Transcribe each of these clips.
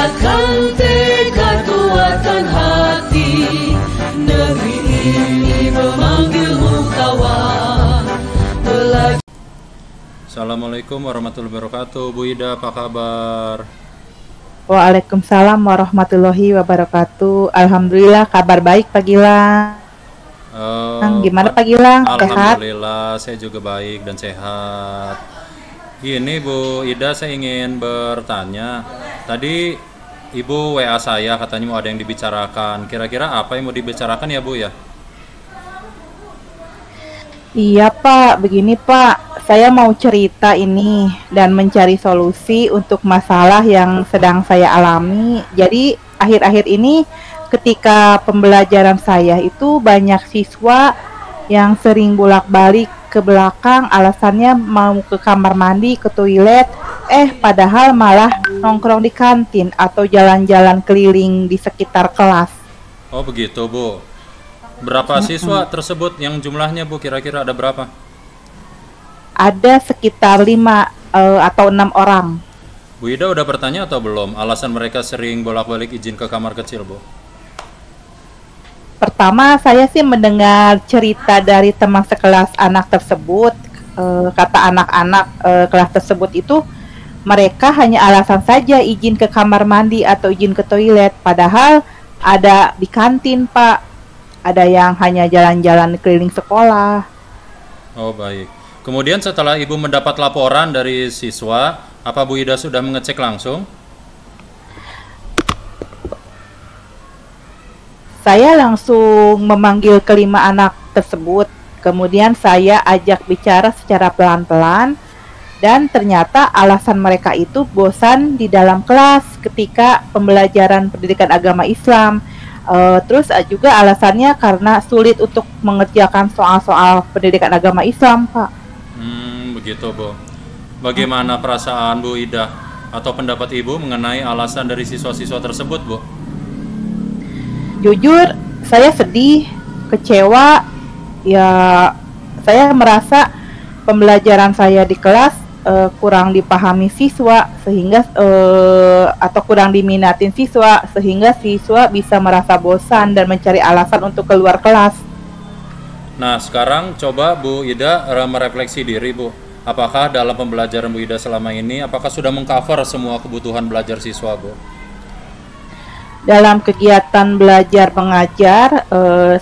kuatkan tekad, kuatkan hati. Negeri ini memanggilmu kawan. Assalamualaikum warahmatullahi wabarakatuh. Bu Ida, apa kabar? Waalaikumsalam warahmatullahi wabarakatuh. Alhamdulillah, kabar baik Pak Gilang. Gimana Pak Gilang? Sehat? Alhamdulillah, saya juga baik dan sehat. Gini Bu Ida, saya ingin bertanya. Tadi Ibu WA saya, katanya mau ada yang dibicarakan. Kira-kira apa yang mau dibicarakan ya Bu ya? Iya Pak, begini Pak, saya mau cerita ini dan mencari solusi untuk masalah yang sedang saya alami. Jadi akhir-akhir ini ketika pembelajaran saya itu banyak siswa yang sering bolak-balik ke belakang, alasannya mau ke kamar mandi, ke toilet, padahal malah nongkrong di kantin atau jalan-jalan keliling di sekitar kelas. Oh begitu Bu. Berapa siswa tersebut yang jumlahnya Bu, kira-kira ada berapa? Ada sekitar 5 atau 6 orang. Bu Ida udah bertanya atau belum alasan mereka sering bolak-balik izin ke kamar kecil Bu? Pertama saya sih mendengar cerita dari teman sekelas anak tersebut. Kata anak-anak kelas tersebut itu mereka hanya alasan saja izin ke kamar mandi atau izin ke toilet, padahal ada di kantin Pak. Ada yang hanya jalan-jalan keliling sekolah. Oh baik. Kemudian setelah Ibu mendapat laporan dari siswa, apa Bu Ida sudah mengecek langsung? Saya langsung memanggil kelima anak tersebut. Kemudian saya ajak bicara secara pelan-pelan. Dan ternyata alasan mereka itu bosan di dalam kelas ketika pembelajaran pendidikan agama Islam. Terus juga alasannya karena sulit untuk mengerjakan soal-soal pendidikan agama Islam, Pak. Begitu, Bu. Bagaimana perasaan Bu Ida atau pendapat Ibu mengenai alasan dari siswa-siswa tersebut, Bu? Jujur, saya sedih, kecewa. Ya, saya merasa pembelajaran saya di kelas kurang dipahami siswa sehingga atau kurang diminatin siswa sehingga siswa bisa merasa bosan dan mencari alasan untuk keluar kelas. Nah, sekarang coba Bu Ida merefleksi diri, Bu. Apakah dalam pembelajaran Bu Ida selama ini apakah sudah mengcover semua kebutuhan belajar siswa, Bu? Dalam kegiatan belajar mengajar,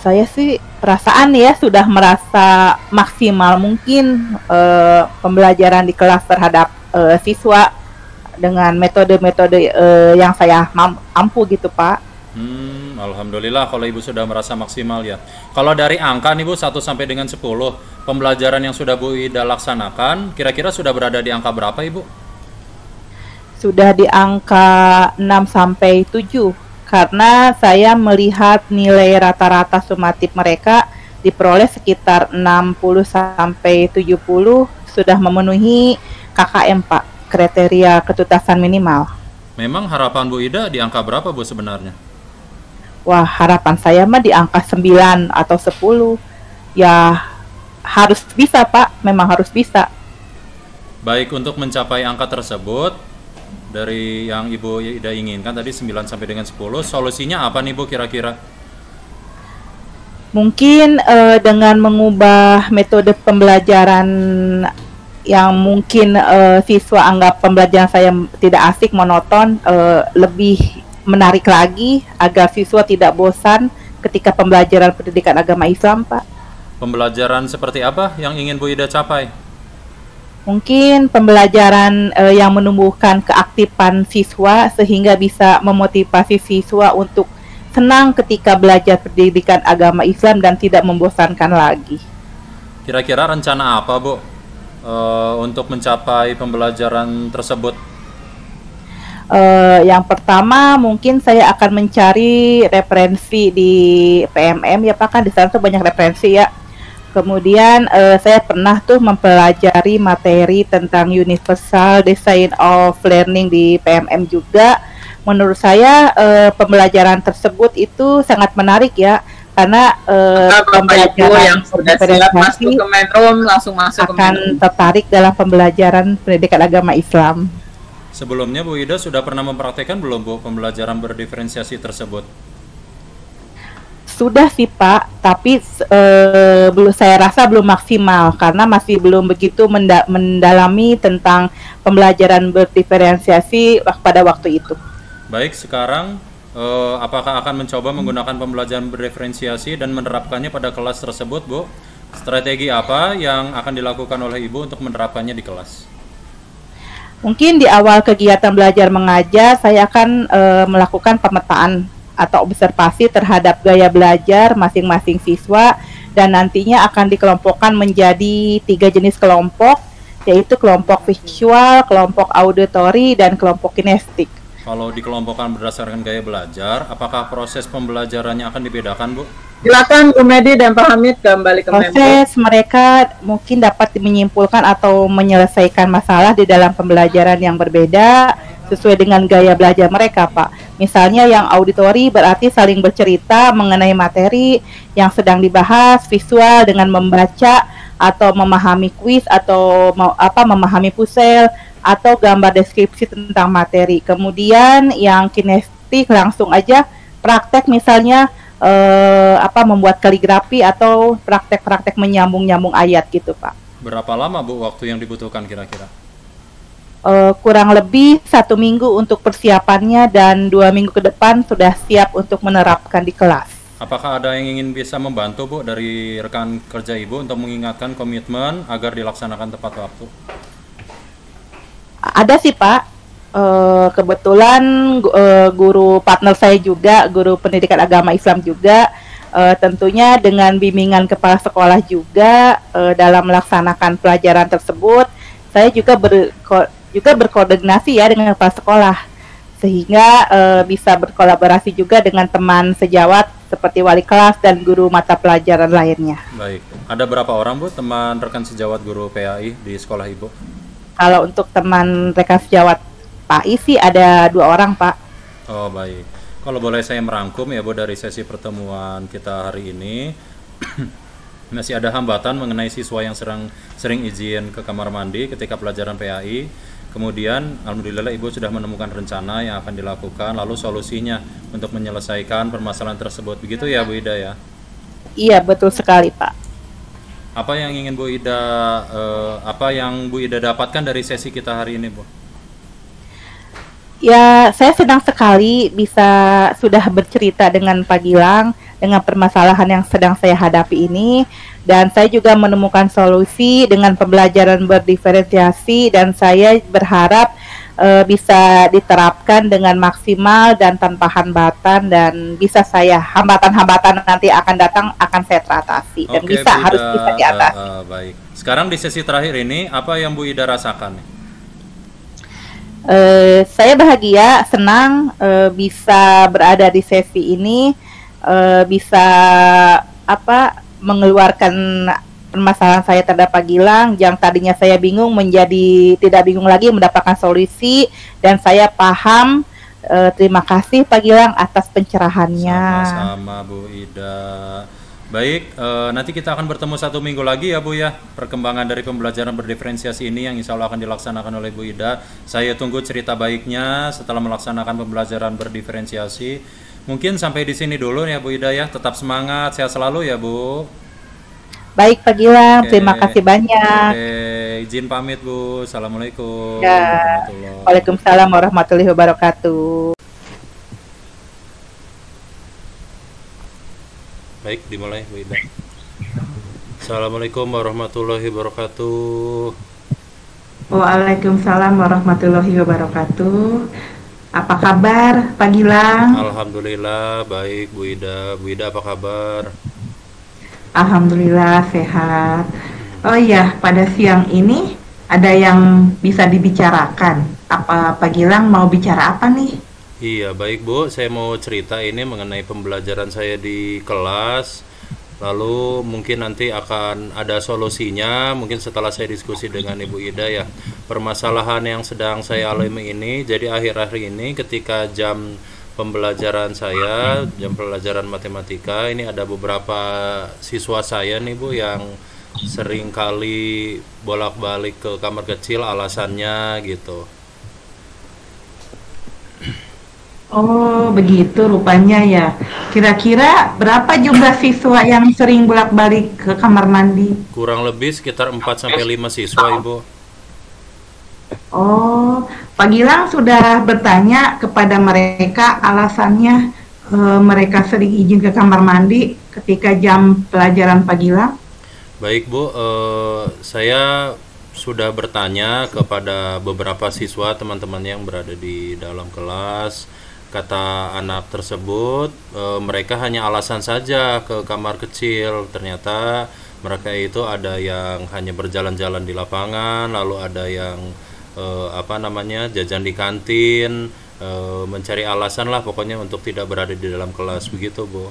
saya sih perasaan ya sudah merasa maksimal mungkin pembelajaran di kelas terhadap siswa dengan metode-metode yang saya mampu gitu Pak. Alhamdulillah kalau Ibu sudah merasa maksimal ya. Kalau dari angka nih Bu 1 sampai dengan 10, pembelajaran yang sudah Bu Ida laksanakan kira-kira sudah berada di angka berapa Ibu? Sudah di angka 6 sampai 7. Karena saya melihat nilai rata-rata sumatif mereka diperoleh sekitar 60 sampai 70 sudah memenuhi KKM Pak, kriteria ketuntasan minimal. Memang harapan Bu Ida di angka berapa Bu sebenarnya? Wah, harapan saya mah di angka 9 atau 10. Ya harus bisa Pak, memang harus bisa. Baik, untuk mencapai angka tersebut dari yang Ibu Ida inginkan tadi 9 sampai dengan 10, solusinya apa nih Bu kira-kira? Mungkin dengan mengubah metode pembelajaran yang mungkin siswa anggap pembelajaran saya tidak asik, monoton, lebih menarik lagi agar siswa tidak bosan ketika pembelajaran pendidikan agama Islam Pak. Pembelajaran seperti apa yang ingin Bu Ida capai? Mungkin pembelajaran yang menumbuhkan keaktifan siswa sehingga bisa memotivasi siswa untuk senang ketika belajar pendidikan agama Islam dan tidak membosankan lagi. Kira-kira rencana apa Bu untuk mencapai pembelajaran tersebut? Yang pertama mungkin saya akan mencari referensi di PMM ya Pak, kan di sana tuh banyak referensi ya. Kemudian saya pernah tuh mempelajari materi tentang Universal Design of Learning di PMM juga. Menurut saya pembelajaran tersebut itu sangat menarik ya, karena pembelajaran yang sudah siap masuk ke Metro langsung masuk akan tertarik dalam pembelajaran pendidikan agama Islam. Sebelumnya Bu Ida sudah pernah mempraktekkan belum Bu pembelajaran berdiferensiasi tersebut? Sudah sih Pak, tapi belum, saya rasa belum maksimal karena masih belum begitu mendalami tentang pembelajaran berdiferensiasi pada waktu itu. Baik, sekarang apakah akan mencoba menggunakan pembelajaran berdiferensiasi dan menerapkannya pada kelas tersebut, Bu? Strategi apa yang akan dilakukan oleh Ibu untuk menerapkannya di kelas? Mungkin di awal kegiatan belajar mengajar, saya akan melakukan pemetaan atau observasi terhadap gaya belajar masing-masing siswa dan nantinya akan dikelompokkan menjadi 3 jenis kelompok, yaitu kelompok visual, kelompok auditori, dan kelompok kinestetik. Kalau dikelompokkan berdasarkan gaya belajar, apakah proses pembelajarannya akan dibedakan, Bu? Silakan Bu Medi dan Pak Hamid kembali ke Member. Proses mereka mungkin dapat menyimpulkan atau menyelesaikan masalah di dalam pembelajaran yang berbeda sesuai dengan gaya belajar mereka, Pak. Misalnya yang auditori berarti saling bercerita mengenai materi yang sedang dibahas, visual dengan membaca atau memahami kuis atau memahami puzzle atau gambar deskripsi tentang materi. Kemudian yang kinestetik langsung aja praktek misalnya membuat kaligrafi atau praktek-praktek menyambung-nyambung ayat gitu, Pak. Berapa lama Bu waktu yang dibutuhkan kira-kira? Kurang lebih 1 minggu untuk persiapannya dan 2 minggu ke depan sudah siap untuk menerapkan di kelas. Apakah ada yang ingin bisa membantu Bu dari rekan kerja Ibu untuk mengingatkan komitmen agar dilaksanakan tepat waktu? Ada sih Pak, kebetulan guru partner saya juga, guru pendidikan agama Islam juga, tentunya dengan bimbingan kepala sekolah juga dalam melaksanakan pelajaran tersebut, saya juga berkoordinasi ya dengan kepala sekolah, sehingga bisa berkolaborasi juga dengan teman sejawat seperti wali kelas dan guru mata pelajaran lainnya. Baik, ada berapa orang Bu teman rekan sejawat guru PAI di sekolah Ibu? Kalau untuk teman rekan sejawat PAI sih ada 2 orang, Pak. Oh baik, kalau boleh saya merangkum ya Bu dari sesi pertemuan kita hari ini. Masih ada hambatan mengenai siswa yang sering izin ke kamar mandi ketika pelajaran PAI. Kemudian alhamdulillah Ibu sudah menemukan rencana yang akan dilakukan, lalu solusinya untuk menyelesaikan permasalahan tersebut. Begitu ya Bu Ida ya? Iya, betul sekali, Pak. Apa yang ingin Bu Ida dapatkan dari sesi kita hari ini, Bu? Ya, saya senang sekali sudah bercerita dengan Pak Gilang dengan permasalahan yang sedang saya hadapi ini, dan saya juga menemukan solusi dengan pembelajaran berdiferensiasi, dan saya berharap bisa diterapkan dengan maksimal dan tanpa hambatan, dan hambatan-hambatan nanti akan datang akan saya teratasi dan Oke, harus bisa diatasi. Baik. Sekarang di sesi terakhir ini apa yang Bu Ida rasakan? Saya bahagia, senang bisa berada di sesi ini, bisa mengeluarkan permasalahan saya terhadap Pak Gilang yang tadinya saya bingung menjadi tidak bingung lagi, mendapatkan solusi, dan saya paham. Terima kasih Pak Gilang atas pencerahannya. Sama-sama Bu Ida. Baik, nanti kita akan bertemu 1 minggu lagi ya Bu ya, perkembangan dari pembelajaran berdiferensiasi ini yang insya Allah akan dilaksanakan oleh Bu Ida. Saya tunggu cerita baiknya setelah melaksanakan pembelajaran berdiferensiasi. Mungkin sampai di sini dulu ya Bu Ida ya, tetap semangat, sehat selalu ya Bu. Baik Pak Gilang, terima kasih banyak. Izin pamit Bu, Assalamualaikum. Ya. Waalaikumsalam warahmatullahi wabarakatuh. Baik, dimulai Bu Ida. Assalamualaikum warahmatullahi wabarakatuh. Waalaikumsalam warahmatullahi wabarakatuh. Apa kabar Pak Gilang? Alhamdulillah baik Bu Ida. Bu Ida apa kabar? Alhamdulillah sehat. Oh iya, pada siang ini ada yang bisa dibicarakan. Apa Pak Gilang mau bicara apa nih? Iya, baik Bu, saya mau cerita ini mengenai pembelajaran saya di kelas. Lalu mungkin nanti akan ada solusinya, mungkin setelah saya diskusi dengan Ibu Ida ya. Permasalahan yang sedang saya alami ini, jadi akhir-akhir ini ketika jam pembelajaran saya, jam pelajaran matematika, ini ada beberapa siswa saya nih Bu yang sering kali bolak-balik ke kamar kecil alasannya gitu. Oh, begitu rupanya ya. Kira-kira berapa jumlah siswa yang sering bolak-balik ke kamar mandi? Kurang lebih sekitar 4 sampai 5 siswa, Ibu. Oh, Pak Gilang sudah bertanya kepada mereka alasannya mereka sering izin ke kamar mandi ketika jam pelajaran Pak Gilang? Baik, Bu, saya sudah bertanya kepada beberapa siswa teman-teman yang berada di dalam kelas. Kata anak tersebut, mereka hanya alasan saja ke kamar kecil. Ternyata mereka itu ada yang hanya berjalan-jalan di lapangan, lalu ada yang jajan di kantin, mencari alasan lah pokoknya untuk tidak berada di dalam kelas, begitu, Bu.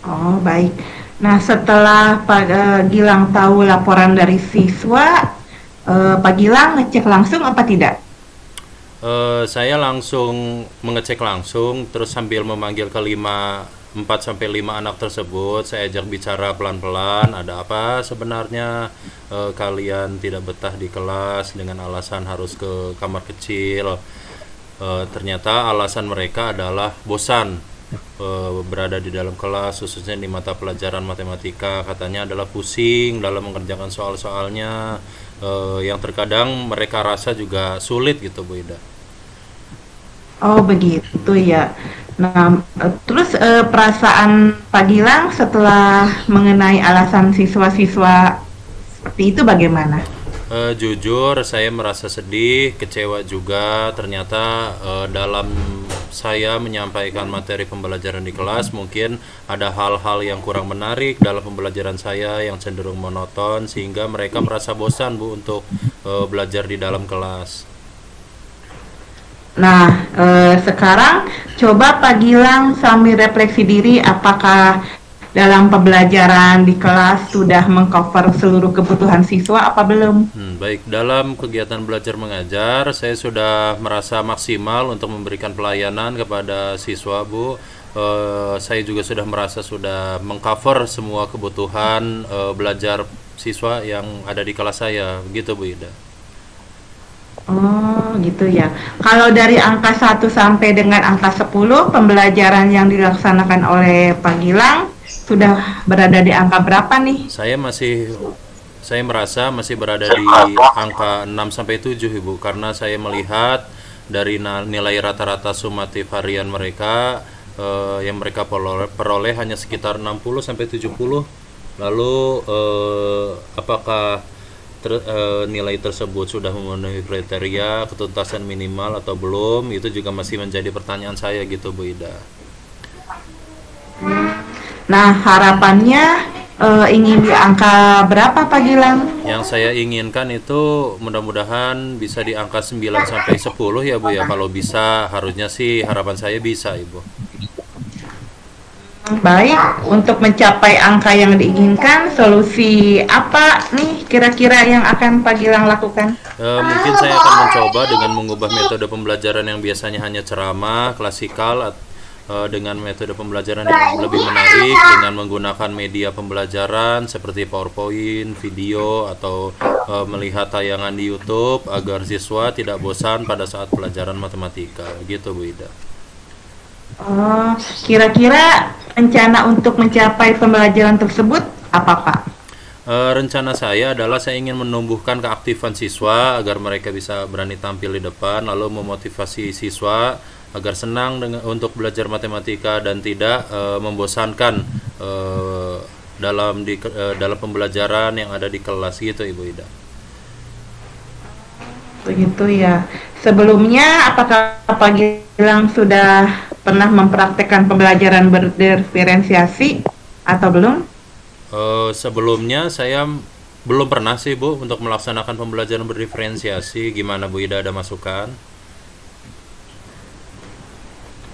Oh, baik. Nah, setelah Pak Gilang tahu laporan dari siswa, Pak Gilang ngecek langsung apa tidak? Saya langsung mengecek langsung, terus sambil memanggil 4 sampai 5 anak tersebut, saya ajak bicara pelan-pelan, ada apa sebenarnya kalian tidak betah di kelas dengan alasan harus ke kamar kecil. Ternyata alasan mereka adalah bosan berada di dalam kelas, khususnya di mata pelajaran matematika. Katanya adalah pusing dalam mengerjakan soal-soalnya, yang terkadang mereka rasa juga sulit gitu, Bu Ida. Oh, begitu ya. Nah, terus perasaan Pak Gilang setelah mengenai alasan siswa-siswa seperti itu bagaimana? Jujur saya merasa sedih, kecewa juga. Ternyata dalam saya menyampaikan materi pembelajaran di kelas mungkin ada hal-hal yang kurang menarik dalam pembelajaran saya yang cenderung monoton, sehingga mereka merasa bosan, Bu, untuk belajar di dalam kelas. Nah, sekarang coba Pak Gilang sambil refleksi diri, apakah dalam pembelajaran di kelas sudah mengcover seluruh kebutuhan siswa apa belum? Baik, dalam kegiatan belajar mengajar saya sudah merasa maksimal untuk memberikan pelayanan kepada siswa, Bu. Saya juga sudah merasa sudah mengcover semua kebutuhan belajar siswa yang ada di kelas saya, begitu, Bu Ida. Oh, gitu ya. Kalau dari angka 1 sampai dengan angka 10, pembelajaran yang dilaksanakan oleh Pak Gilang sudah berada di angka berapa nih? Saya merasa masih berada di angka 6 sampai 7, Ibu, karena saya melihat dari nilai rata-rata sumatif harian mereka yang mereka peroleh hanya sekitar 60 sampai 70. Lalu apakah nilai tersebut sudah memenuhi kriteria ketuntasan minimal atau belum, itu juga masih menjadi pertanyaan saya gitu, Bu Ida. Nah, harapannya ingin di angka berapa Pak Gilang? Yang saya inginkan itu mudah-mudahan bisa di angka 9 sampai 10 ya, Bu ya. Kalau bisa, harusnya sih harapan saya bisa, Ibu. Baik, untuk mencapai angka yang diinginkan, solusi apa nih kira-kira yang akan Pak Gilang lakukan? Mungkin saya akan mencoba dengan mengubah metode pembelajaran yang biasanya hanya ceramah, klasikal, dengan metode pembelajaran yang lebih menarik, dengan menggunakan media pembelajaran seperti PowerPoint, video, atau melihat tayangan di YouTube agar siswa tidak bosan pada saat pelajaran matematika. Begitu, Bu Ida. Oh, kira-kira rencana untuk mencapai pembelajaran tersebut apa, Pak? Rencana saya adalah saya ingin menumbuhkan keaktifan siswa agar mereka bisa berani tampil di depan, lalu memotivasi siswa agar senang untuk belajar matematika dan tidak membosankan dalam pembelajaran yang ada di kelas gitu, Ibu Ida. Begitu ya. Sebelumnya apakah Pak Gilang sudah pernah mempraktekkan pembelajaran berdiferensiasi atau belum? Sebelumnya saya belum pernah sih, Bu, untuk melaksanakan pembelajaran berdiferensiasi. Gimana, Bu Ida, ada masukan?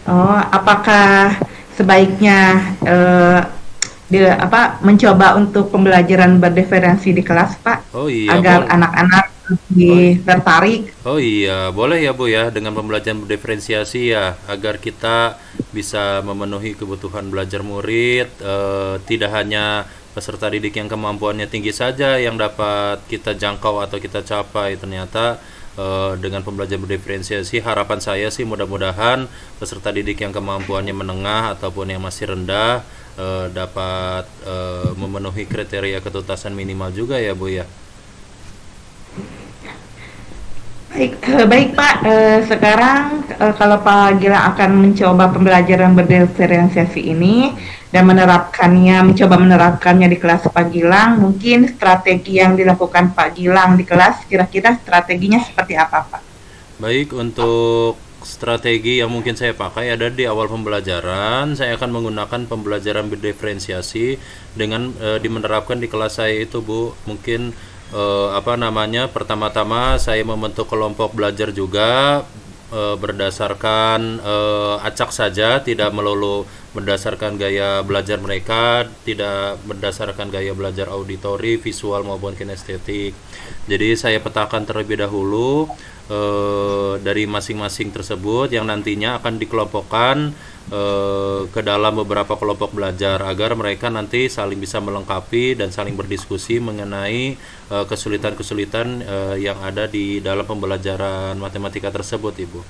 Oh, apakah sebaiknya mencoba untuk pembelajaran berdiferensi di kelas, Pak? Oh iya, agar anak-anak lebih tertarik. Oh iya, boleh ya, Bu ya, dengan pembelajaran berdiferensiasi ya, agar kita bisa memenuhi kebutuhan belajar murid, tidak hanya peserta didik yang kemampuannya tinggi saja yang dapat kita jangkau atau kita capai. Ternyata dengan pembelajaran berdiferensiasi. Harapan saya sih mudah-mudahan peserta didik yang kemampuannya menengah ataupun yang masih rendah dapat memenuhi kriteria ketuntasan minimal juga ya Bu ya. Baik Pak, sekarang kalau Pak Gilang akan mencoba pembelajaran berdiferensiasi ini dan mencoba menerapkannya di kelas Pak Gilang, mungkin strategi yang dilakukan Pak Gilang di kelas kira-kira strateginya seperti apa Pak? Baik, untuk strategi yang mungkin saya pakai ada di awal pembelajaran, saya akan menggunakan pembelajaran berdiferensiasi dengan menerapkan di kelas saya itu Bu. Mungkin pertama-tama saya membentuk kelompok belajar juga berdasarkan acak saja, tidak melulu berdasarkan gaya belajar mereka, tidak berdasarkan gaya belajar auditori, visual maupun kinestetik. Jadi saya petakan terlebih dahulu dari masing-masing tersebut yang nantinya akan dikelompokkan ke dalam beberapa kelompok belajar agar mereka nanti saling bisa melengkapi dan saling berdiskusi mengenai kesulitan-kesulitan yang ada di dalam pembelajaran matematika tersebut, Ibu.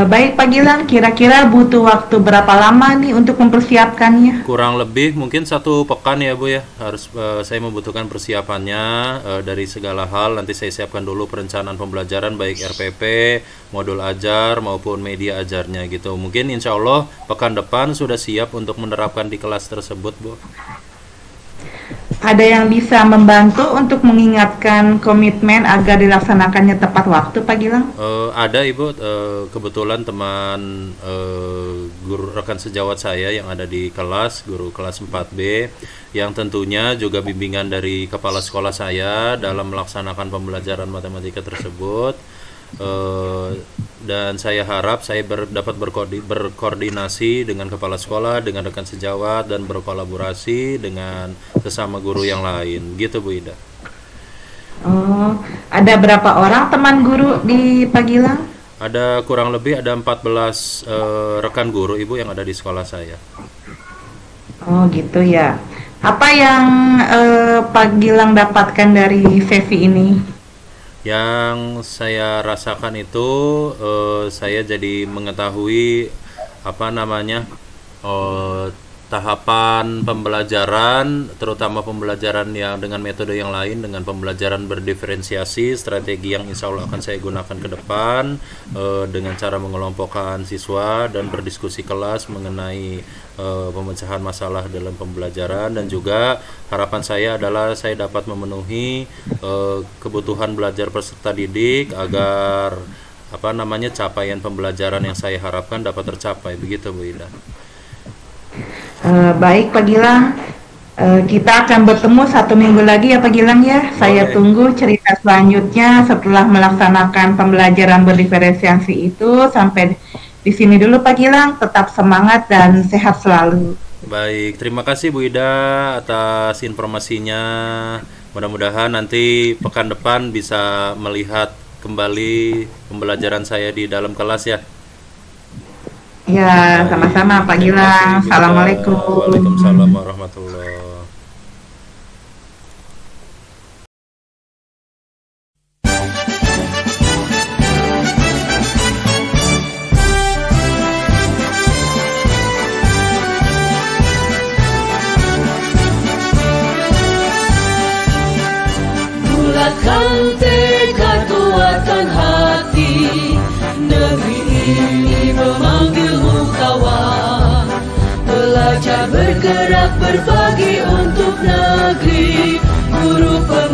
Baik Pak Gilang, kira-kira butuh waktu berapa lama nih untuk mempersiapkannya? Kurang lebih mungkin 1 pekan ya Bu ya. Harus saya membutuhkan persiapannya dari segala hal. Nanti saya siapkan dulu perencanaan pembelajaran baik RPP, modul ajar maupun media ajarnya gitu. Mungkin insya Allah pekan depan sudah siap untuk menerapkan di kelas tersebut Bu. Ada yang bisa membantu untuk mengingatkan komitmen agar dilaksanakannya tepat waktu, Pak Gilang? Ada Ibu, kebetulan teman guru rekan sejawat saya yang ada di kelas, guru kelas 4B, yang tentunya juga bimbingan dari kepala sekolah saya dalam melaksanakan pembelajaran matematika tersebut. Dan saya harap saya dapat berkoordinasi dengan kepala sekolah, dengan rekan sejawat, dan berkolaborasi dengan sesama guru yang lain. Gitu Bu Ida. Oh, ada berapa orang teman guru di Pak Gilang? Ada kurang lebih ada 14 rekan guru Ibu yang ada di sekolah saya. Oh gitu ya. Apa yang Pak Gilang dapatkan dari sesi ini? Yang saya rasakan itu saya jadi mengetahui tahapan pembelajaran, terutama pembelajaran yang dengan metode yang lain, dengan pembelajaran berdiferensiasi, strategi yang insya Allah akan saya gunakan ke depan dengan cara mengelompokkan siswa dan berdiskusi kelas mengenai pemecahan masalah dalam pembelajaran, dan juga harapan saya adalah saya dapat memenuhi kebutuhan belajar peserta didik agar capaian pembelajaran yang saya harapkan dapat tercapai. Begitu Bu Ida. Baik Pak Gilang, kita akan bertemu 1 minggu lagi ya Pak Gilang ya. Saya tunggu cerita selanjutnya setelah melaksanakan pembelajaran berdiferensiasi itu. Sampai di sini dulu Pak Gilang, tetap semangat dan sehat selalu. Baik, terima kasih Bu Ida atas informasinya. Mudah-mudahan nanti pekan depan bisa melihat kembali pembelajaran saya di dalam kelas ya. Ya, sama-sama Pak Gilang. Assalamualaikum. Waalaikumsalam warahmatullahi. Bulatkan tekad, kuatkan hati, negeri ini memanggilmu kawan. Belajar bergerak berbagi untuk negeri, guru penggerak